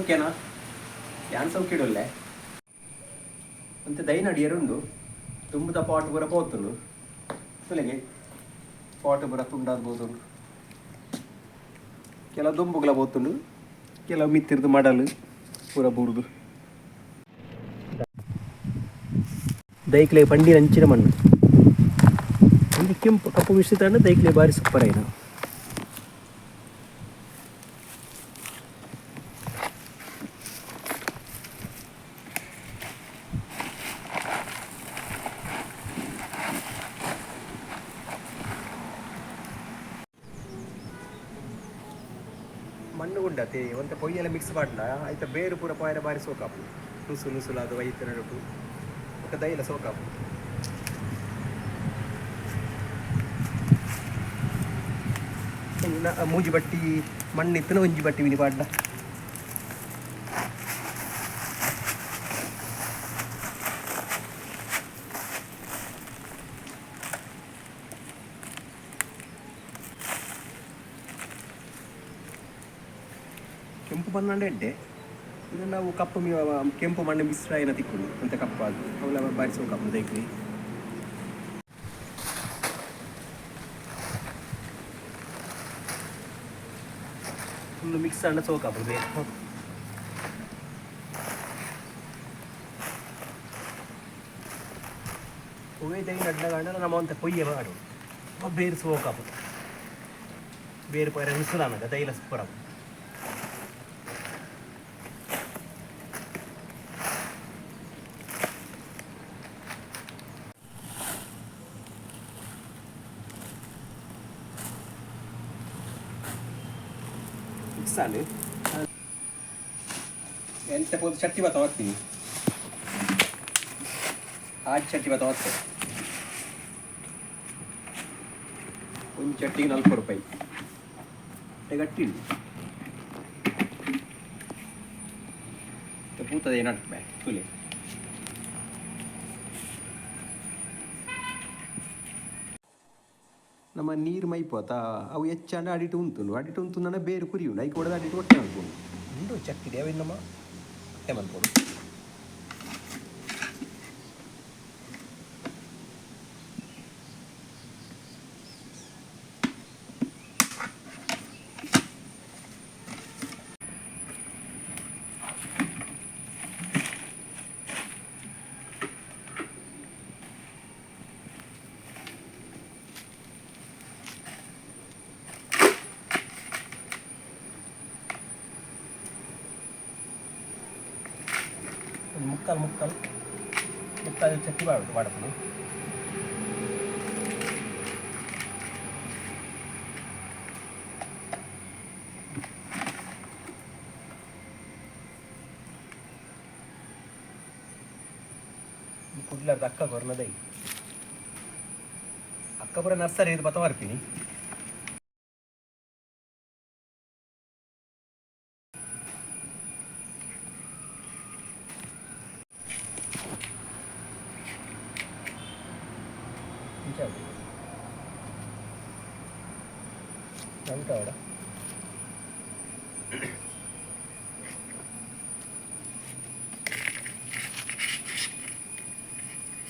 ಸೌಖ್ಯನಾ? ಯಾನ್ ಸೌಖ್ಯ ಇಡೊಲ್ಲೆ ಅಂತ ದೈನಡಿ ಎರುಂಡು ತುಂಬುದ ಪಾಟ್ ಬುರ ಪೋತುಂಡು ತುಲೆಗೆ ಪಾಟ್ ಬುರ ತುಂಡಾದ್ಬೋದು ಕೆಲವು ದುಂಬುಗಳ ಪೋತುಂಡು ಕೆಲವು ಮಿತ್ತಿರ್ದು ಮಡಲು ಪೂರ ಬುಡ್ದು ದೈಕ್ಲೆ ಪಂಡಿನ ಅಂಚಿನ ಮಣ್ಣು ಇಲ್ಲಿ ಕೆಂಪು ಕಪ್ಪು ಮಿಶ್ರಿತ ದೈಕ್ಲೆ ಬಾರಿ ಸೂಪರ್ ಆಯ್ನ ಮಣ್ಣು ಗುಂಡತೆ ಒಂತ ಪೊಯ್ಯೆಲ್ಲ ಮಿಕ್ಸ್ ಮಾಡ್ಲ ಆಯ್ತ ಬೇರು ಪೂರ ಪಾಯರ ಬಾರಿ ಸೋಕಾಪು ನುಸು ನುಸುಲು ಅದು ವೈತ ನಡುಟು ఒక దైల సోకాపు ಮೂಜಿ ಬಟ್ಟಿ ಮಣ್ಣಿತ್ತನ ಒಂಜಿ ಬಟ್ಟಿ ವಿನಿ ಪಾಡ್ಲ ಕೆಂಪು ಬಣ್ಣ ಎಡ್ಡೆ ಇದು ನಾವು ಕಪ್ಪು ಕೆಂಪು ಮಣ್ಣು ಮಿಶ್ರ ಏನ ತಿಕ್ಕೊಂಡು ಅಂತ ಕಪ್ಪು ಅದು ಅವೆಲ್ಲ ಬಾರಿಸುವ ಕಪ್ಪು ದೈಕ್ಲಿ ಫುಲ್ಲು ಮಿಕ್ಸ್ ಅಣ್ಣ ಸೋಕಾಪು ಬೇಕು ಹೂವೇ ದೈ ನಡ್ಲ ನಮ್ಮ ಅಂತ ಕೊಯ್ಯೆ ಮಾಡು ಬೇರು ಸೋಕಾಪು ಬೇರು ಪೈರ ಮಿಶ್ರಾನಗ ದೈಲ ಸೂಪರ್ ಮಿಕ್ಸಾನು ಎಂತ ಪೋದು ಚಟ್ಟಿ ಭಾತ ಹಾಕ್ತೀನಿ ಆ ಚಟ್ಟಿ ಭಾತ ಹಾಕ್ತೇವೆ ಒಂದು ಚಟ್ಟಿಗೆ 4 ರೂಪಾಯಿ ಗಟ್ಟಿ ಪೂತದೆ ನಟ್ಬೆ ತುಲೆ ನಮ್ಮ ನೀರು ಮೈಪೋತ ಅವು ಹೆಚ್ಚಂಡ ಅಡಿಟು ಉಂಟು ಬೇರು ಕುರಿಯುಂಡು ಐಕೆ ಹೊಡೆದು ಅಡಿಟು ಹೊಟ್ಟೆ ಮಲ್ಕೊಂಡು ಉಂಡು ಚಕ್ಕಿದೆ ಅವಿನ್ನಮ್ಮ ಹೊಟ್ಟೆ ಮಲ್ಕೊಂಡು ಮುಕ್ಕಾಲು ಚಟ್ಟಿ ಮಾಡಬಹುದು ಕುಡ್ಲಾರ್ದು ಅಕ್ಕ ಕೊರ್ನದೈ ಅಕ್ಕ ಪುರ ನರ್ಸರಿ ಇದು ಬತ್ತ ಬರ್ತೀನಿ ಊಟ ಅವಡ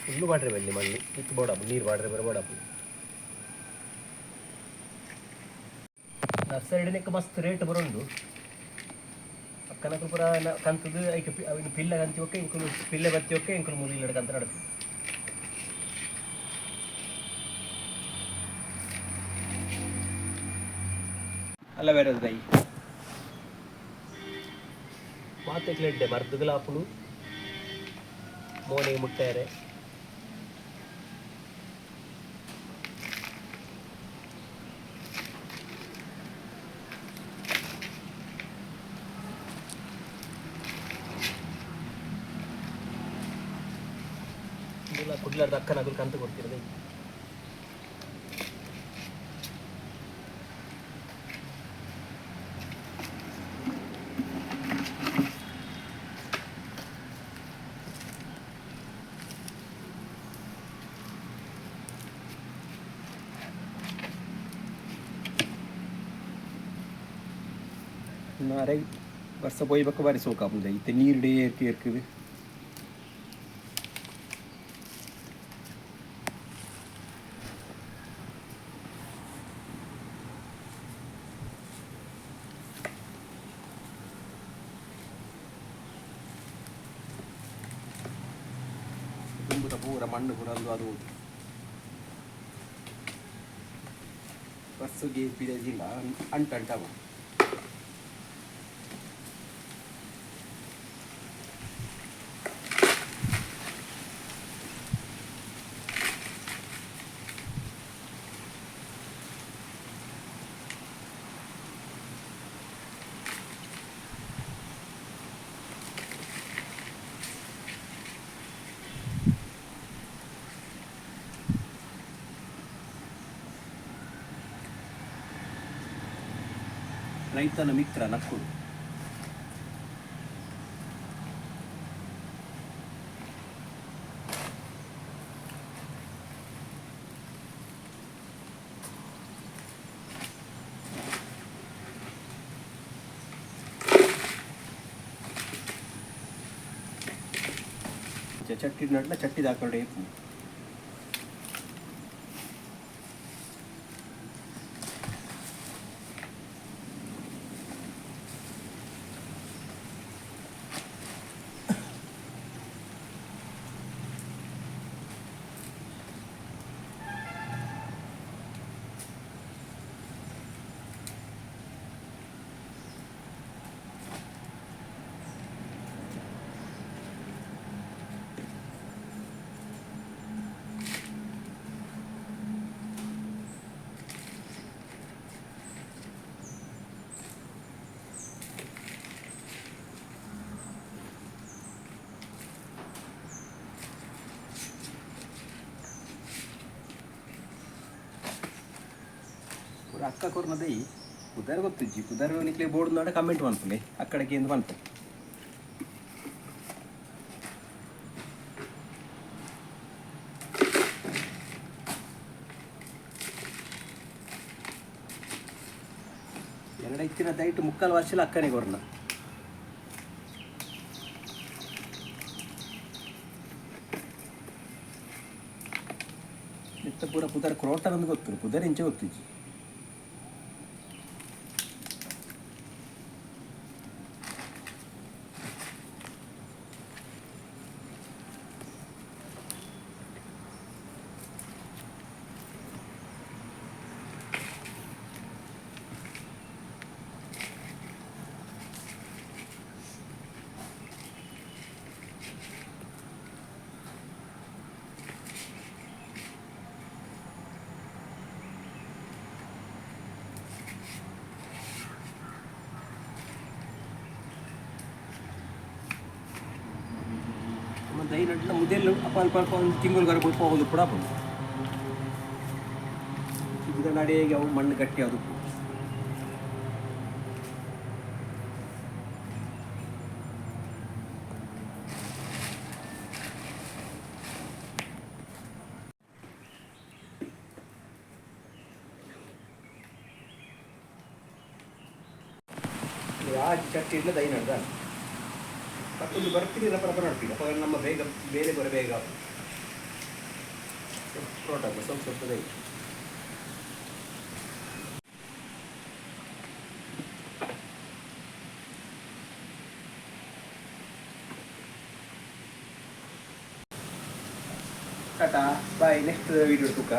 ಫುಲ್ಲು ಬಾಡ್ರೆ ಬನ್ನಿ ಮಣ್ಣು ಇತ್ತು ಬೋಡಪ್ಪು ನೀರು ಬಾಡ್ರೆ ಬರ ಬೋಡಪ್ಪು ನರ್ಸರಿಡನೆಕ್ಕೆ ಮಸ್ತ್ ರೇಟ್ ಬರೋಂಡು ಅಕ್ಕನಕ್ಕೆ ಪುರ ಕಂತದ್ದು ಐಕೆ ಅವಿನ ಪಿಲ್ಲ ಕಂತಿ ಹೋಕೆ ಇಂಕುಲು ಪಿಲ್ಲೆ ಬತ್ತಿ ಹೋಕೆ ಇಂಕುಲು ಮೂರು ಇಲ್ಲಡ ಕಂತ ನಡ್ದು ಅಲ್ಲ ಬೇರೆ ದೈ ಮಾತೆಕ್ಲೆಡ್ಡೆ ಮರ್ದುಗಲಾಪುಲು ಮೋನೆಗೆ ಮುಟ್ಟಾರೆ ಕುಡ್ಲಾರ್ದು ಅಕ್ಕನಾಗಲು ಕಂತು ಕೊಡ್ತಿರೋದು ನಾರೈ வருஷம் போய் பக்கம் வரி சோக்காப்புல இத்த நீருடைய இயற்கை இருக்குது. ತುಂಬುದ ಪೂರ ಮಣ್ಣು ಕೂಡ ಅದು ಬಸ್ಸುಗೆ ಪಿಡಿಯೋದಿಲ್ಲ ಅಂಟಂಟವ. ರೈತನ ಮಿತ್ರ ನಕ್ಕುಡು. ಚಟ್ಟಿ ನಡ್ಲ ಚಟ್ಟಿ ಹಾಕೊಂಡೆ అక్క కొన్నది కుదర గొత్తుజ్జి కుదరనిక్లే బోర్డు నాడ కమెంట్ పంపలే అక్కడికి ఎందుకు పంప ఎనడ ఇచ్చిన దైట్ ముక్కలు వర్షాలు అక్కనే కొన్న ಎತ್ತ ಪೂರ ಪುದರ್ ಕ್ರೋಟರ್ ಅಂತ ಗೊತ್ತು ಪುದರ್ ಇಂಚೆ ಗೊತ್ತಿಜ್ಜಿ దైనట్ల ముదెళ్ళు అపాల్ పాల్ పాల్ తింగులు గరకు పోదు కూడా పోదు ಇದು ನಡೆಗೆ ಅವು ಮಣ್ಣು ಗಟ್ಟಿ ಅದು ಆ ಚಟ್ಟಿ ಇಲ್ಲ ದೈ ನಡ್ದ ಮತ್ತೊಂದು ಬರ್ತೀರಿ ರಪ್ಪ ನಡ್ತೀವಿ ಅಪ್ಪ ನಮ್ಮ ಬೇಗ ಬೇರೆ ಬರಬೇಗ ಪ್ರೋಟ ಸ್ವಲ್ಪ ಸ್ವಲ್ಪ ದೈ ಟಾಟಾ ಬಾಯ್ ನೆಕ್ಸ್ಟ್ ವಿಡಿಯೋ ತುಕ